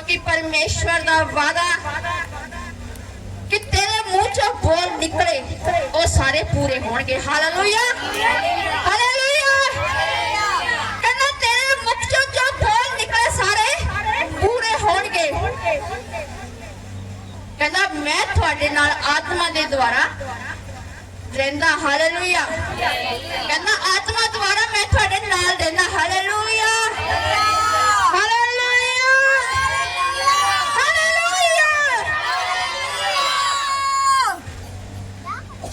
क्योंकि परमेश्वर का वादा कि तेरे मुंह चो बोल निकले वो सारे पूरे होंगे। Hallelujah hallelujah. कहना तेरे मुख चो जो बोल निकले सारे पूरे होंगे। कहना मैं थोड़े नाल आत्मा दे द्वारा रहंदा। हालेलुया। कहना आत्मा द्वारा मैं थोड़े नाल रहंदा। Hallelujah hallelujah hallelujah.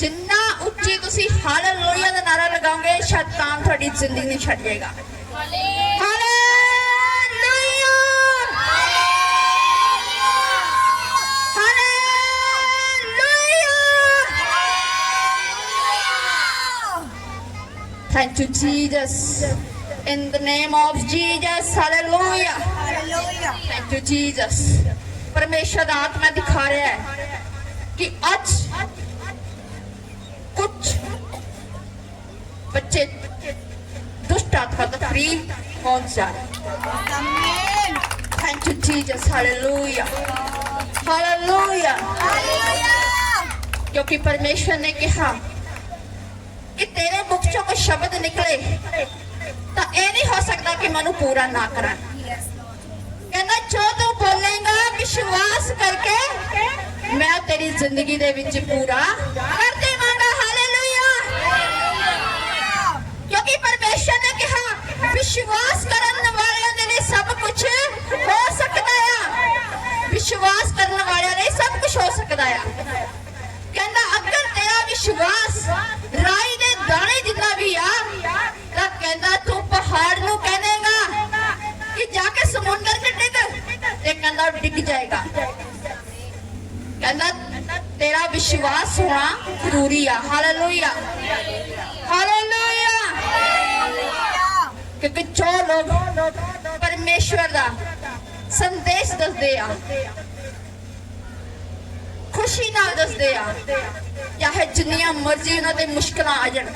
जिन्ना उच्ची तुसी हालेलुया दा नारा लगाओगे शैतान थोड़ी जिंदगी नहीं छड़ जाएगा। Hallelujah hallelujah. Thank you, Jesus. In the name of Jesus, hallelujah. Thank you, Jesus. परमेश्वर दा आत्मा दिखा रहा है कि आज कुछ बच्चे दुष्ट आत्मा तो फ्री हो जाए। Thank you, Jesus, hallelujah, hallelujah. क्योंकि परमेश्वर ने कहा कि तेरे मुख चों कोई शब्द निकले तो ये नहीं हो सकता कि मनु पूरा ना करा। कहना जो तू बोलेगा विश्वास करके मैं तेरी जिंदगी दे विच पूरा कर देवांगा। हालेलुया। क्योंकि परमेश्वर ने कहा विश्वास करने वाले दे लिए सब कुछ हो सकता है। विश्वास करने वाले लिए सब कुछ हो सकता है। कहना अगर तेरा विश्वास राई दे दाने जितना भी आ तो कहना तू पहाड़ नू कह देगा कि जाके समुंदर में डिग ते कहना डिग जाएगा। कहना तेरा विश्वास होना जरूरी है। Hallelujah hallelujah. क्योंकि जो लोग परमेश्वर का संदेश दसदे आ खुशी नाल दसदे आ चाहे जिन्नियां मर्जी उन्हां ते मुश्किलां आ जाण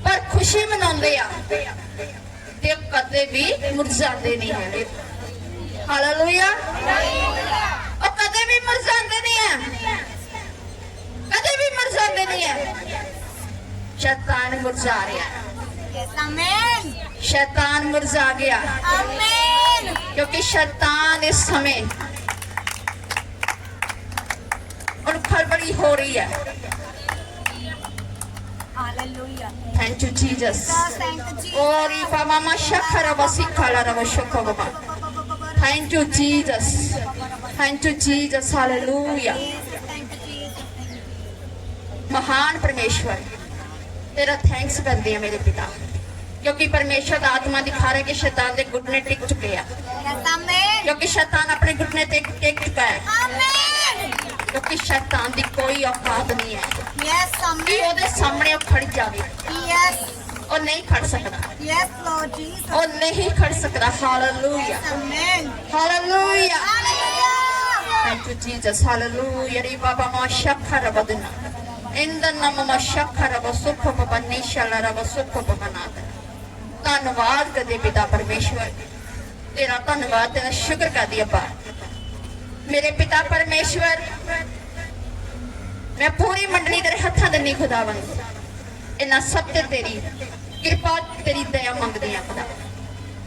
पर खुशी मनाउंदे आ ते कदे भी मुरझांदे नहीं है। हालेलुया। और कदे भी मुरझांदे नहीं है, कदे भी मुरझांदे नहीं है। शैतान मुरझा रहा है। शैतान मुरझा गया क्योंकि शैतान इस समय और खलबली हो रही है। Thank you, Jesus. और मामा शखर बसी खाला रव शखो बाबा। Thank you, Jesus. Thank you, Jesus. Hallelujah. महान परमेश्वर तेरा थैंक्स करते हैं मेरे पिता क्योंकि परमेश्वर का आत्मा दिखा रहा है कि शैतान के घुटने टिक चुके हैं। क्योंकि शैतान अपने घुटने टिक चुका है। क्योंकि शैतान की कोई औकात नहीं है कि ਉਹਦੇ सामने ਉਹ खड़ जावे। और नहीं खड़ सकता। और नहीं खड़ सकता। Hallelujah hallelujah. Thank you Jesus. Hallelujah. रे बाबा मा शखर बदना इन द नाम मा शखर व सुख बाबा निशला रव सुख बाबा नाथ। धन्यवाद करदे पिता परमेश्वर तेरा धन्यवाद तेरा शुक्र करदी अब्बा मेरे पिता परमेश्वर। मैं पूरी मंडली तेरे हत्थां दे नहीं खुदावन इन्ना सत्य तेरी कृपा तेरी दया मंगदी हां खुदा।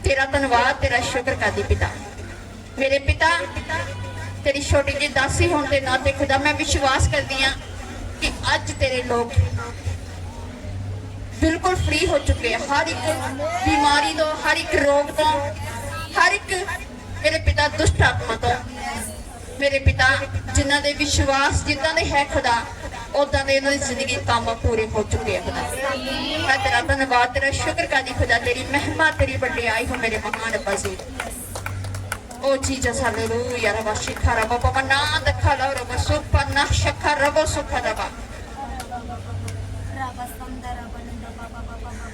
तेरा धन्यवाद तेरा शुक्र करदी पिता मेरे पिता। तेरी छोटी जी दासी होने के नाते खुदा मैं विश्वास करदी हां कि अज तेरे लोग बिल्कुल फ्री हो चुके हैं हर एक बीमारी तो, हर एक रोग तो, हर एक मेरे पिता दुष्ट आत्मा तो। मेरे पिता जिन्हों के विश्वास जिदा दे है खुदा उदा दे इन्होंने जिंदगी काम पूरे हो चुके हैं खुदा। मैं तेरा धन्यवाद तेरा शुक्र करदी खुदा। तेरी महिमा तेरी वड्डियाई हो मेरे महान अब्बा जी। ओ जीसस हालेलुया। रब शिखा रब बाबा ना दखा लो रब सुपा ना शखा रब सुखा दबा।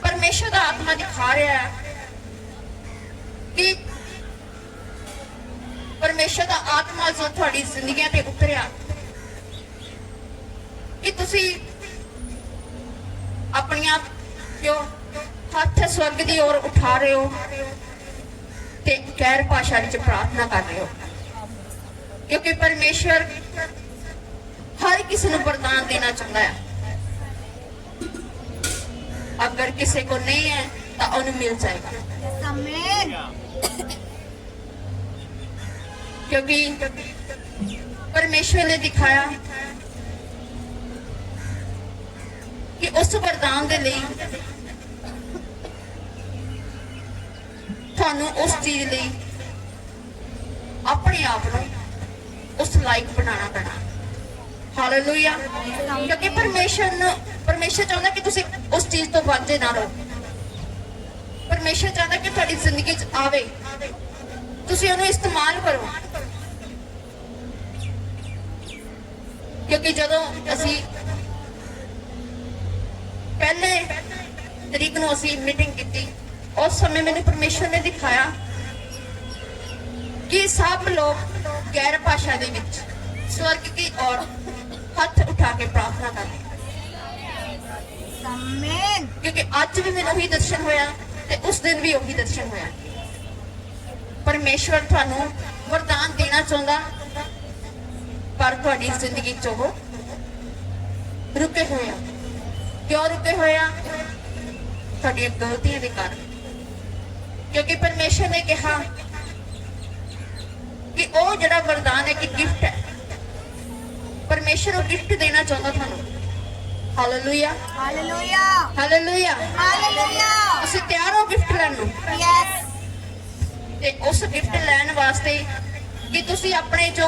परमेश्वर का आत्मा दिखा रहा है कि परमेश्वर का आत्मा जो थोड़ी जिंदगी पे उतरिया कि तुसी अपनिया जो हाथ स्वर्ग की ओर उठा रहे हो ते गैर भाषा विच प्रार्थना कर रहे हो, क्योंकि परमेश्वर हर किसी को वरदान देना चाहता है। अगर किसी को नहीं है तो उन्हें मिल जाएगा। क्योंकि परमेश्वर ने दिखाया कि उस वरदान के लिए थानू उस चीज लिए अपने आप को उस लायक बनाना पैना। हालेलुया। क्योंकि परमेश्वर चाहता कि तुसी उस चीज तो वांझे ना रहो। परमेश्वर चाहता कि तुहाडी जिंदगी च आवे, तुसी उन्हें इस्तेमाल करो। क्योंकि जदों असी पहले तरीक नूं असी मीटिंग की, उस समय मैंने परमेश्वर ने दिखाया कि सब लोग गैर भाषा दे विच स्वर्ग की ओर हाथ उठा के प्रार्थना कर रहे। क्योंकि आज भी मैंने वही दर्शन होया ते उस दिन भी वही दर्शन होया। परमेश्वर थानू वरदान देना चाहता, पर तुहाडी जिंदगी चो वो रुके हुए। क्यों रुके हुए? तुहाडी गलतियां के कारण। क्योंकि परमेश्वर ने कहा कि वो जिहड़ा वरदान है कि गिफ्ट है, परमेश्वर वो गिफ्ट देना चाहता थानू। Hallelujah, hallelujah, hallelujah, hallelujah. तुसीं तैयार हो गिफ्ट लैण नूं? यस। ते उस गिफ्ट लैण वास्ते कि तुसीं अपने जो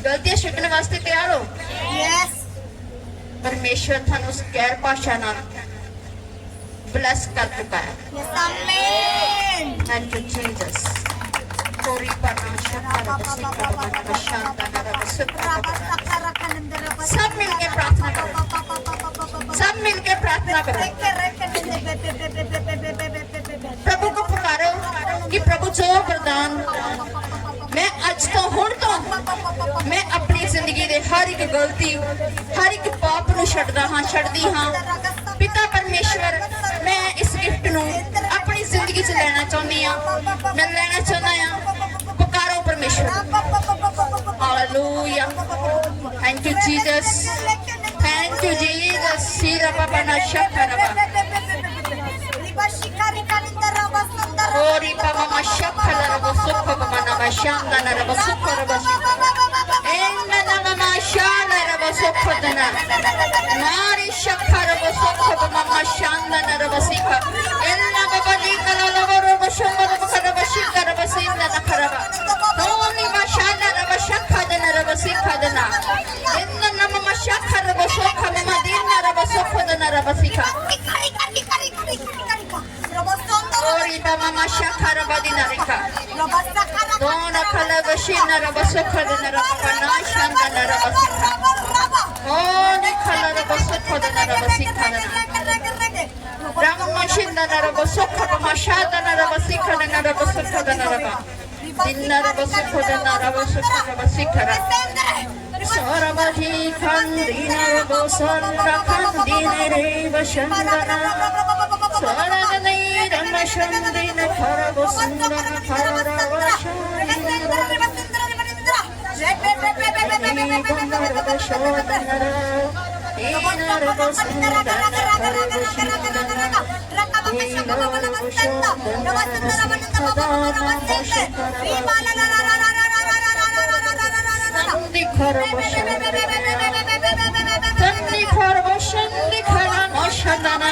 गलतियां छड्डण वास्ते तैयार हो? यस। परमेश्वर थानू उस गैर भाषा नाल ब्लेस कर चुका है। यस, आमीन। Thank you Jesus. सब मिलके प्रार्थना करो, सब मिलके प्रार्थना करो। प्रभु को पुकारो कि प्रभु जो वरदान मैं आज तो हुण तो मैं अपनी जिंदगी दे हर एक गलती, हर एक पाप नूं छड्डदी हां। पिता परमेश्वर, मैं इस गिफ्ट नूं अपनी जिंदगी च लेना चाहनी हां, मैं लेना चाहना हां। पुकारो परमेश्वर। Hallelujah. Thank you Jesus, thank you Jesus. सीरा बाबा ना शक्करबा ओरी बाबा मा शक्करबा सुख बाबा ना बशांदा ना रबा सुख रबा एन्ना ना मा शाला रबा सुख दना मारी शक्करबा सुख बाबा मा शांदा ना रबा सिखा एन्ना बाबा दी कला लवरो बशंगा रबा शिकर बसिंदा ना खरबा तोनी मा शाला रबा शक्का दना रबा सिखा दना एन्ना ना मा शक्करबा सुख बाबा दीना रबा सुख दना रबा सिखा ओरी बाबा मा शक्करबा दीना रिका दोना खला बशिना रबा सुख दना रबा ना शांदा ना रबा सिखा ओनी खला रबा सुख दना रबा सिखा दना राम मशिंदा ना रबा सुख बाबा शादा ना रबा सिखा दना रबा सुख दना रबा दिना रबा सुख दना रबा सुख रबा सिखा सरबही खंदीना रबा सररा खंदीने रे बशंदना सरद नहीं रम शंदीन खरब सुंदर खरब Sandi kharbashan dikhara noshadana